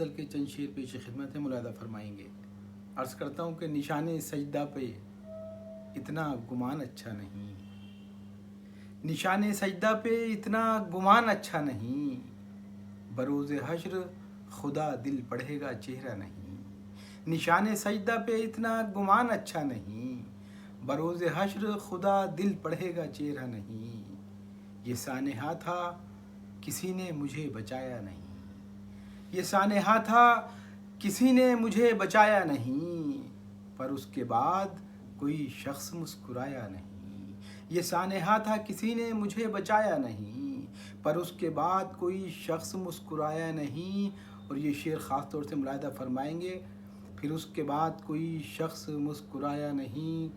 غزل کے چند شعر پیش خدمت ہے، ملاحظہ فرمائیں گے۔ عرض کرتا ہوں کہ نشان سجدہ پہ اتنا گمان اچھا نہیں، نشان سجدہ پہ اتنا گمان اچھا نہیں، بروز حشر خدا دل پڑھے گا چہرہ نہیں۔ نشان سجدہ پہ اتنا گمان اچھا نہیں، بروز حشر خدا دل پڑھے گا چہرہ نہیں۔ یہ سانحہ تھا کسی نے مجھے بچایا نہیں، یہ سانحہ تھا کسی نے مجھے بچایا نہیں، پر اس کے بعد کوئی شخص مسکرایا نہیں۔ یہ سانحہ تھا کسی نے مجھے بچایا نہیں، پر اس کے بعد کوئی شخص مسکرایا نہیں۔ اور یہ شعر خاص طور سے ملاحظہ فرمائیں گے، پھر اس کے بعد کوئی شخص مسکرایا نہیں،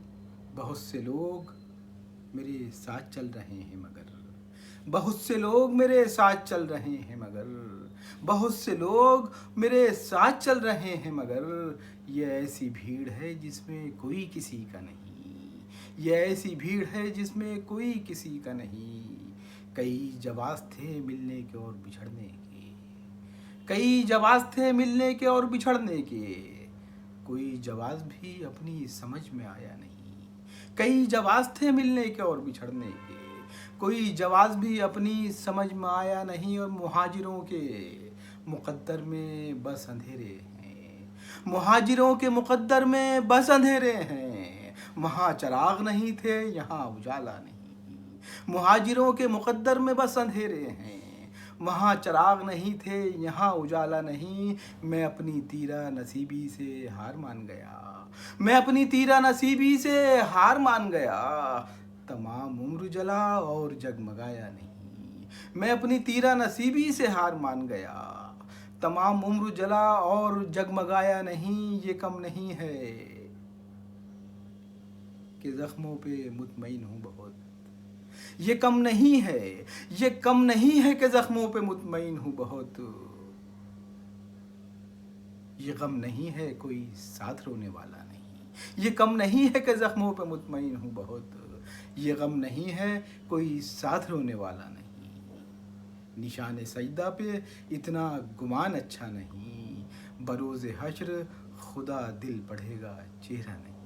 بہت سے لوگ میرے ساتھ چل رہے ہیں مگر، بہت سے لوگ میرے ساتھ چل رہے ہیں مگر، بہت سے لوگ میرے ساتھ چل رہے ہیں مگر، یہ ایسی بھیڑ ہے جس میں کوئی کسی کا نہیں، یہ ایسی بھیڑ ہے جس میں کوئی کسی کا نہیں۔ کئی جواز تھے ملنے کے اور بچھڑنے کے، کئی جواز تھے ملنے کے اور بچھڑنے کے، کوئی جواز بھی اپنی سمجھ میں آیا نہیں۔ کئی جواز تھے ملنے کے اور بچھڑنے کے، کوئی جواز بھی اپنی سمجھ میں آیا نہیں۔ اور مہاجروں کے مقدر میں بس اندھیرے ہیں، مہاجروں کے مقدر میں بس اندھیرے ہیں، وہاں چراغ نہیں تھے یہاں اجالا نہیں۔ مہاجروں کے مقدر میں بس اندھیرے ہیں، وہاں چراغ نہیں تھے یہاں اجالا نہیں۔ میں اپنی تیرہ نصیبی سے ہار مان گیا، میں اپنی تیرہ نصیبی سے ہار مان گیا، تمام عمر جلا اور جگمگایا نہیں۔ میں اپنی تیرہ نصیبی سے ہار مان گیا، تمام عمر جلا اور جگمگایا نہیں۔ یہ کم نہیں ہے کہ زخموں پہ مطمئن ہوں بہت، یہ کم نہیں ہے، یہ کم نہیں ہے کہ زخموں پہ مطمئن ہوں بہت، یہ غم نہیں ہے کوئی ساتھ رونے والا نہیں۔ یہ کم نہیں ہے کہ زخموں پہ مطمئن ہوں بہت، یہ غم نہیں ہے کوئی ساتھ رونے والا نہیں۔ نشان سجدہ پہ اتنا گمان اچھا نہیں، بروز حشر خدا دل پڑھے گا چہرہ نہیں۔